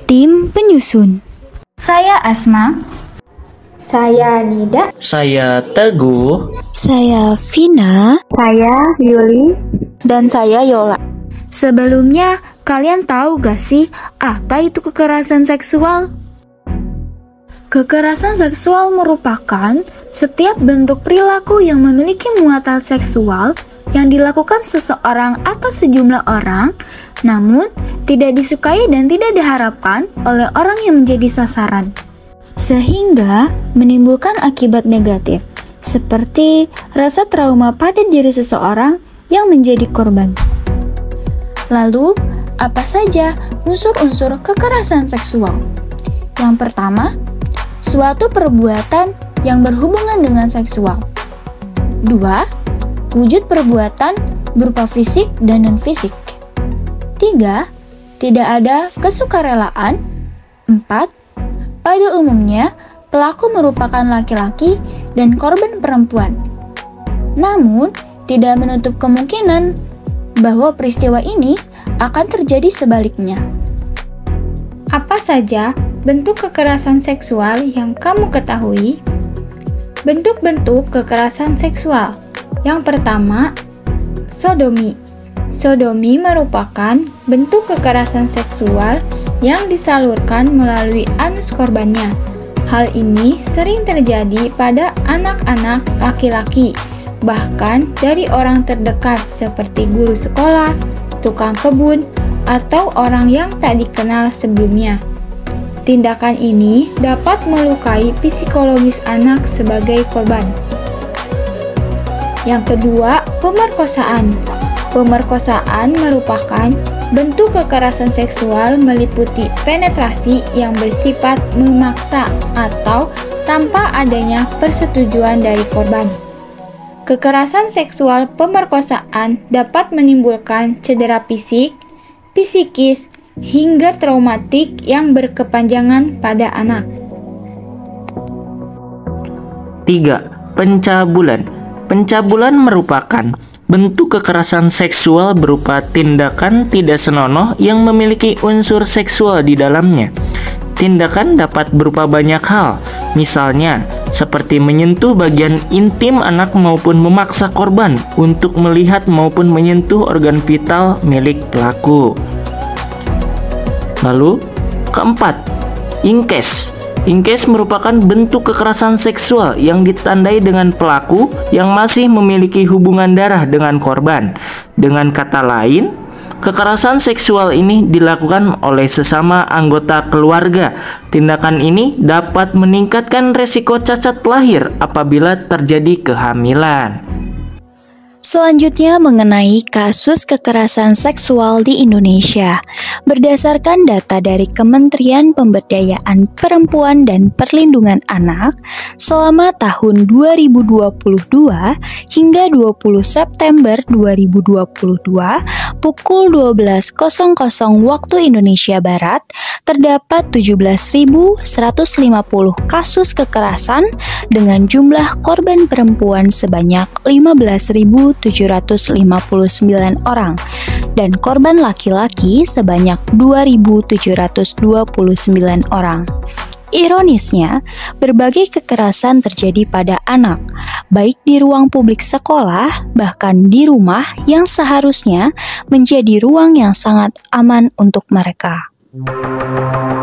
Tim penyusun. Saya Asma. Saya Nida. Saya Teguh. Saya Vina. Saya Yuli. Dan saya Yola. Sebelumnya, kalian tahu gak sih apa itu kekerasan seksual? Kekerasan seksual merupakan setiap bentuk perilaku yang memiliki muatan seksual yang dilakukan seseorang atau sejumlah orang, namun tidak disukai dan tidak diharapkan oleh orang yang menjadi sasaran, sehingga menimbulkan akibat negatif, seperti rasa trauma pada diri seseorang yang menjadi korban. Lalu, apa saja unsur-unsur kekerasan seksual? Yang pertama, suatu perbuatan yang berhubungan dengan seksual. 2. Wujud perbuatan berupa fisik dan non-fisik. 3. Tidak ada kesukarelaan. 4. Pada umumnya, pelaku merupakan laki-laki dan korban perempuan. Namun, tidak menutup kemungkinan bahwa peristiwa ini akan terjadi sebaliknya. Apa saja bentuk kekerasan seksual yang kamu ketahui? Bentuk-bentuk kekerasan seksual. Yang pertama, sodomi. Sodomi merupakan bentuk kekerasan seksual yang disalurkan melalui anus korbannya. Hal ini sering terjadi pada anak-anak laki-laki, bahkan dari orang terdekat seperti guru sekolah, tukang kebun, atau orang yang tak dikenal sebelumnya. Tindakan ini dapat melukai psikologis anak sebagai korban. Yang kedua, pemerkosaan. Pemerkosaan merupakan bentuk kekerasan seksual meliputi penetrasi yang bersifat memaksa atau tanpa adanya persetujuan dari korban. Kekerasan seksual pemerkosaan dapat menimbulkan cedera fisik, psikis, hingga traumatik yang berkepanjangan pada anak. 3. Pencabulan. Pencabulan merupakan bentuk kekerasan seksual berupa tindakan tidak senonoh yang memiliki unsur seksual di dalamnya. Tindakan dapat berupa banyak hal, misalnya seperti menyentuh bagian intim anak maupun memaksa korban untuk melihat maupun menyentuh organ vital milik pelaku. Lalu, keempat, incest. Incest merupakan bentuk kekerasan seksual yang ditandai dengan pelaku yang masih memiliki hubungan darah dengan korban. Dengan kata lain, kekerasan seksual ini dilakukan oleh sesama anggota keluarga. Tindakan ini dapat meningkatkan resiko cacat lahir apabila terjadi kehamilan. Selanjutnya mengenai kasus kekerasan seksual di Indonesia. Berdasarkan data dari Kementerian Pemberdayaan Perempuan dan Perlindungan Anak, selama tahun 2022 hingga 20 September 2022, pukul 12.00 waktu Indonesia Barat, terdapat 17.150 kasus kekerasan dengan jumlah korban perempuan sebanyak 15.759 orang dan korban laki-laki sebanyak 2.729 orang. Ironisnya, berbagai kekerasan terjadi pada anak, baik di ruang publik sekolah, bahkan di rumah yang seharusnya menjadi ruang yang sangat aman untuk mereka.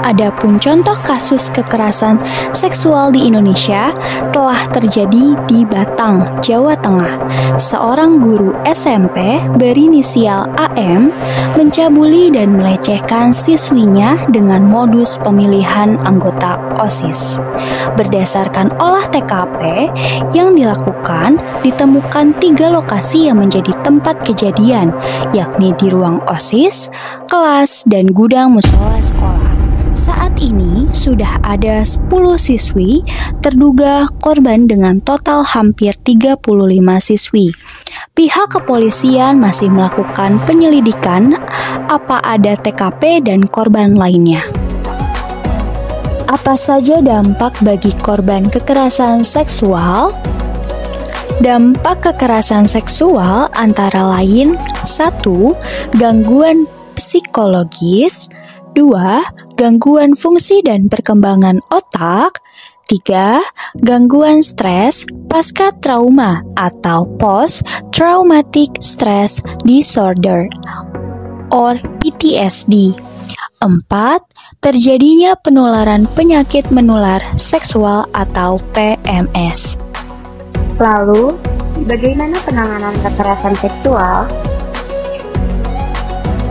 Adapun contoh kasus kekerasan seksual di Indonesia telah terjadi di Batang, Jawa Tengah. Seorang guru SMP berinisial AM mencabuli dan melecehkan siswinya dengan modus pemilihan anggota OSIS. Berdasarkan olah TKP yang dilakukan, ditemukan 3 lokasi yang menjadi tempat kejadian, yakni di ruang OSIS, kelas, dan gudang musola sekolah. Saat ini sudah ada 10 siswi terduga korban dengan total hampir 35 siswi. Pihak kepolisian masih melakukan penyelidikan apa ada TKP dan korban lainnya. Apa saja dampak bagi korban kekerasan seksual? Dampak kekerasan seksual antara lain 1. Gangguan psikologis, 2. Gangguan fungsi dan perkembangan otak, 3. Gangguan stres pasca trauma atau post traumatic stress disorder or PTSD. 4. Terjadinya penularan penyakit menular seksual atau PMS. Lalu, bagaimana penanganan kekerasan seksual?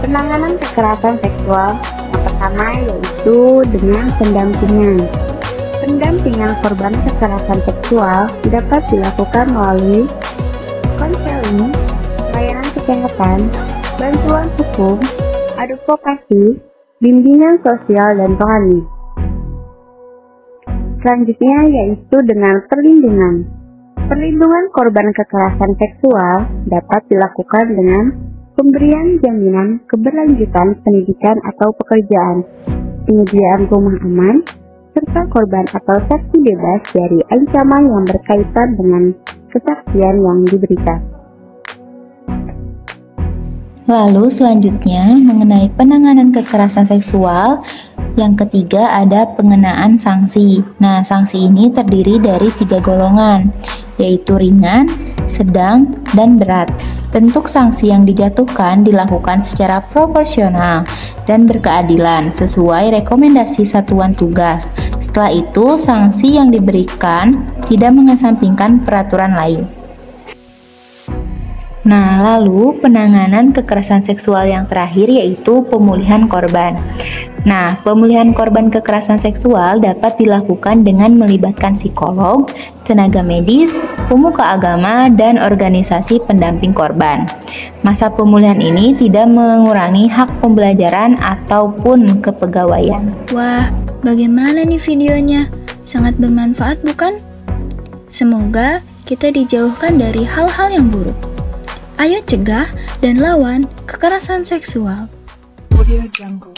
Penanganan kekerasan seksual yang pertama yaitu dengan pendampingan. Pendampingan korban kekerasan seksual dapat dilakukan melalui konseling, layanan kesehatan, bantuan hukum, advokasi, bimbingan sosial, dan rohani. Selanjutnya yaitu dengan perlindungan. Perlindungan korban kekerasan seksual dapat dilakukan dengan pemberian jaminan keberlanjutan pendidikan atau pekerjaan, penyediaan rumah aman, serta korban atau saksi bebas dari ancaman yang berkaitan dengan kesaksian yang diberikan. Lalu selanjutnya mengenai penanganan kekerasan seksual, yang ketiga ada pengenaan sanksi. Nah, sanksi ini terdiri dari 3 golongan, yaitu ringan, sedang, dan berat. Bentuk sanksi yang dijatuhkan dilakukan secara proporsional dan berkeadilan sesuai rekomendasi satuan tugas. Setelah itu, sanksi yang diberikan tidak mengesampingkan peraturan lain. Nah, lalu penanganan kekerasan seksual yang terakhir yaitu pemulihan korban. Nah, pemulihan korban kekerasan seksual dapat dilakukan dengan melibatkan psikolog, tenaga medis, pemuka agama, dan organisasi pendamping korban. Masa pemulihan ini tidak mengurangi hak pembelajaran ataupun kepegawaian. Wah, bagaimana nih videonya? Sangat bermanfaat bukan? Semoga kita dijauhkan dari hal-hal yang buruk. Ayo cegah dan lawan kekerasan seksual. Audio Jungle.